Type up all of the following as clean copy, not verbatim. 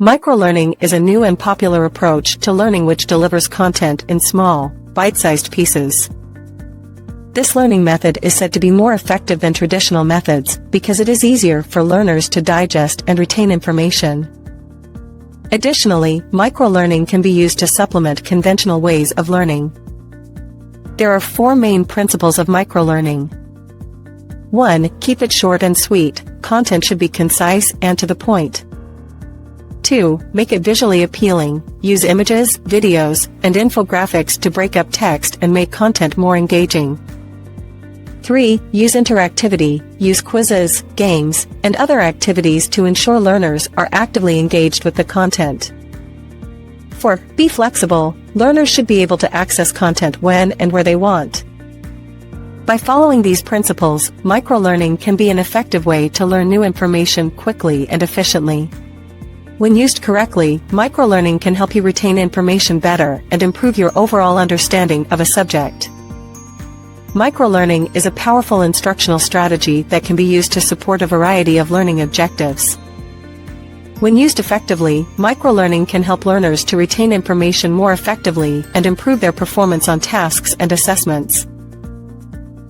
Microlearning is a new and popular approach to learning which delivers content in small, bite-sized pieces. This learning method is said to be more effective than traditional methods because it is easier for learners to digest and retain information. Additionally, microlearning can be used to supplement conventional ways of learning. There are 4 main principles of microlearning. 1. Keep it short and sweet. Content should be concise and to the point. 2. Make it visually appealing. Use images, videos, and infographics to break up text and make content more engaging. 3. Use interactivity. Use quizzes, games, and other activities to ensure learners are actively engaged with the content. 4. Be flexible. Learners should be able to access content when and where they want. By following these principles, microlearning can be an effective way to learn new information quickly and efficiently. When used correctly, microlearning can help you retain information better and improve your overall understanding of a subject. Microlearning is a powerful instructional strategy that can be used to support a variety of learning objectives. When used effectively, microlearning can help learners to retain information more effectively and improve their performance on tasks and assessments.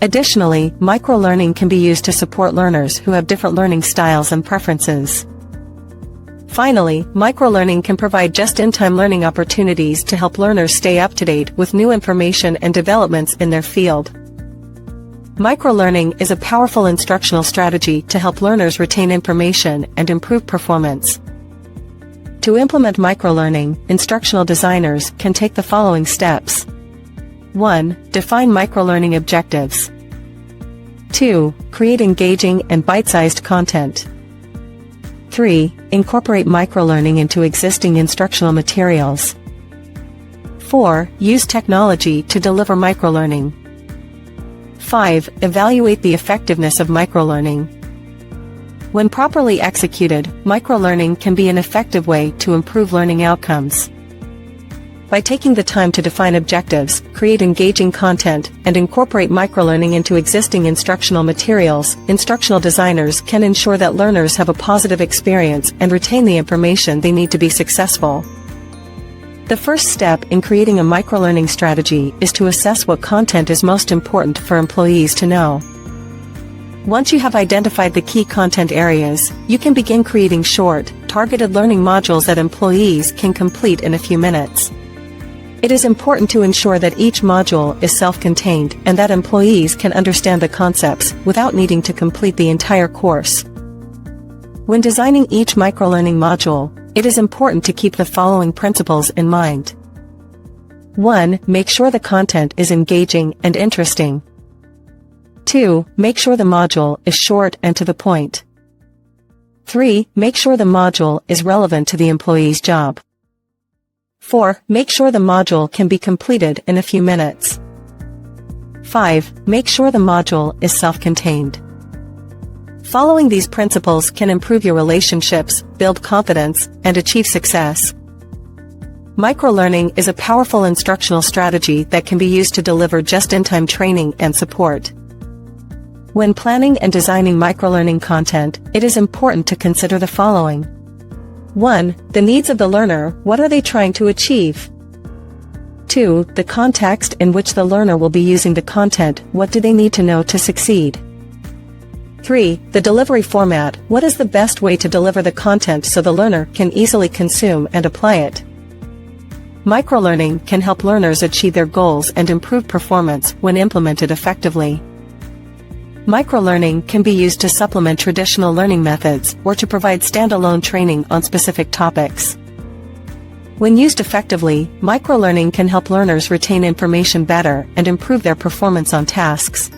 Additionally, microlearning can be used to support learners who have different learning styles and preferences. Finally, microlearning can provide just-in-time learning opportunities to help learners stay up to date with new information and developments in their field. Microlearning is a powerful instructional strategy to help learners retain information and improve performance. To implement microlearning, instructional designers can take the following steps. 1. Define microlearning objectives. 2. Create engaging and bite-sized content. 3. Incorporate microlearning into existing instructional materials. 4. Use technology to deliver microlearning. 5. Evaluate the effectiveness of microlearning. When properly executed, microlearning can be an effective way to improve learning outcomes. By taking the time to define objectives, create engaging content, and incorporate microlearning into existing instructional materials, instructional designers can ensure that learners have a positive experience and retain the information they need to be successful. The first step in creating a microlearning strategy is to assess what content is most important for employees to know. Once you have identified the key content areas, you can begin creating short, targeted learning modules that employees can complete in a few minutes. It is important to ensure that each module is self-contained and that employees can understand the concepts without needing to complete the entire course. When designing each microlearning module, it is important to keep the following principles in mind. 1. Make sure the content is engaging and interesting. 2. Make sure the module is short and to the point. 3. Make sure the module is relevant to the employee's job. 4. Make sure the module can be completed in a few minutes. 5. Make sure the module is self-contained. Following these principles can improve your relationships, build confidence, and achieve success. Microlearning is a powerful instructional strategy that can be used to deliver just-in-time training and support. When planning and designing microlearning content, it is important to consider the following. 1. The needs of the learner. What are they trying to achieve? 2. The context in which the learner will be using the content. What do they need to know to succeed? 3. The delivery format. What is the best way to deliver the content so the learner can easily consume and apply it? Microlearning can help learners achieve their goals and improve performance when implemented effectively. Microlearning can be used to supplement traditional learning methods or to provide standalone training on specific topics. When used effectively, microlearning can help learners retain information better and improve their performance on tasks.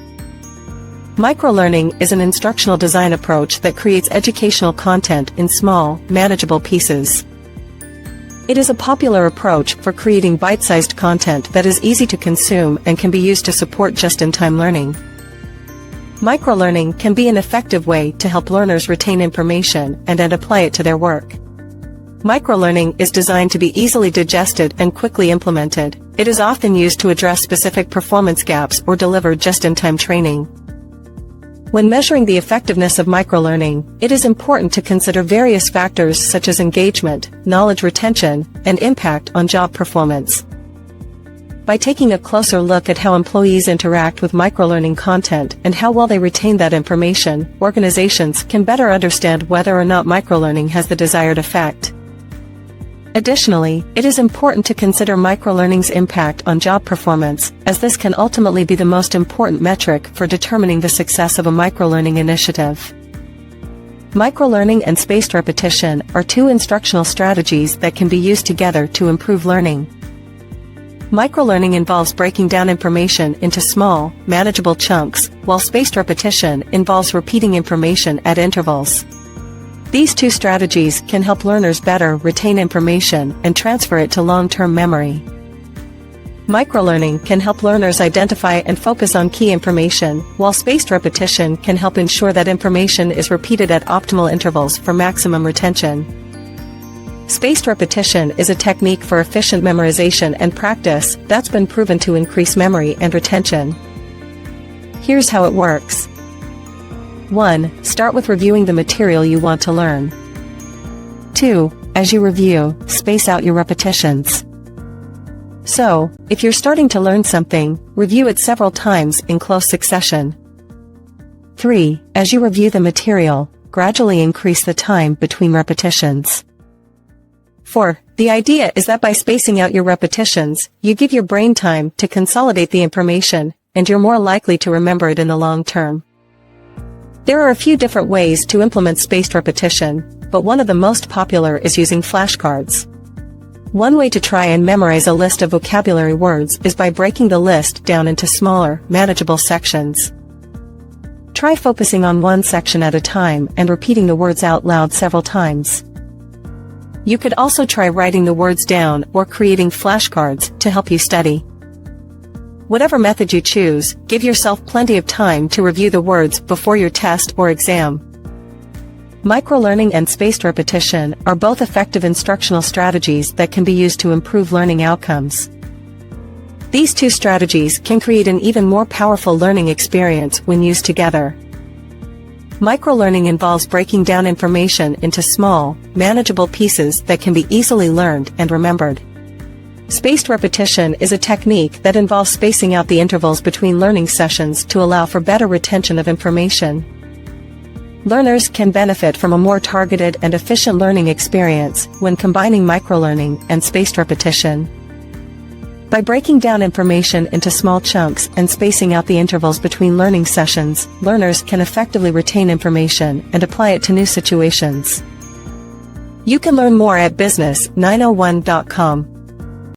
Microlearning is an instructional design approach that creates educational content in small, manageable pieces. It is a popular approach for creating bite-sized content that is easy to consume and can be used to support just-in-time learning. Microlearning can be an effective way to help learners retain information and apply it to their work. Microlearning is designed to be easily digested and quickly implemented. It is often used to address specific performance gaps or deliver just-in-time training. When measuring the effectiveness of microlearning, it is important to consider various factors such as engagement, knowledge retention, and impact on job performance. By taking a closer look at how employees interact with microlearning content and how well they retain that information, organizations can better understand whether or not microlearning has the desired effect. Additionally, it is important to consider microlearning's impact on job performance, as this can ultimately be the most important metric for determining the success of a microlearning initiative. Microlearning and spaced repetition are two instructional strategies that can be used together to improve learning. Microlearning involves breaking down information into small, manageable chunks, while spaced repetition involves repeating information at intervals. These two strategies can help learners better retain information and transfer it to long-term memory. Microlearning can help learners identify and focus on key information, while spaced repetition can help ensure that information is repeated at optimal intervals for maximum retention. Spaced repetition is a technique for efficient memorization and practice that's been proven to increase memory and retention. Here's how it works. 1. Start with reviewing the material you want to learn. 2. As you review, space out your repetitions. So, if you're starting to learn something, review it several times in close succession. 3. As you review the material, gradually increase the time between repetitions. 4. The idea is that by spacing out your repetitions, you give your brain time to consolidate the information, and you're more likely to remember it in the long term. There are a few different ways to implement spaced repetition, but one of the most popular is using flashcards. One way to try and memorize a list of vocabulary words is by breaking the list down into smaller, manageable sections. Try focusing on one section at a time and repeating the words out loud several times. You could also try writing the words down or creating flashcards to help you study. Whatever method you choose, give yourself plenty of time to review the words before your test or exam. Microlearning and spaced repetition are both effective instructional strategies that can be used to improve learning outcomes. These two strategies can create an even more powerful learning experience when used together. Microlearning involves breaking down information into small, manageable pieces that can be easily learned and remembered. Spaced repetition is a technique that involves spacing out the intervals between learning sessions to allow for better retention of information. Learners can benefit from a more targeted and efficient learning experience when combining microlearning and spaced repetition. By breaking down information into small chunks and spacing out the intervals between learning sessions, learners can effectively retain information and apply it to new situations. You can learn more at business901.com.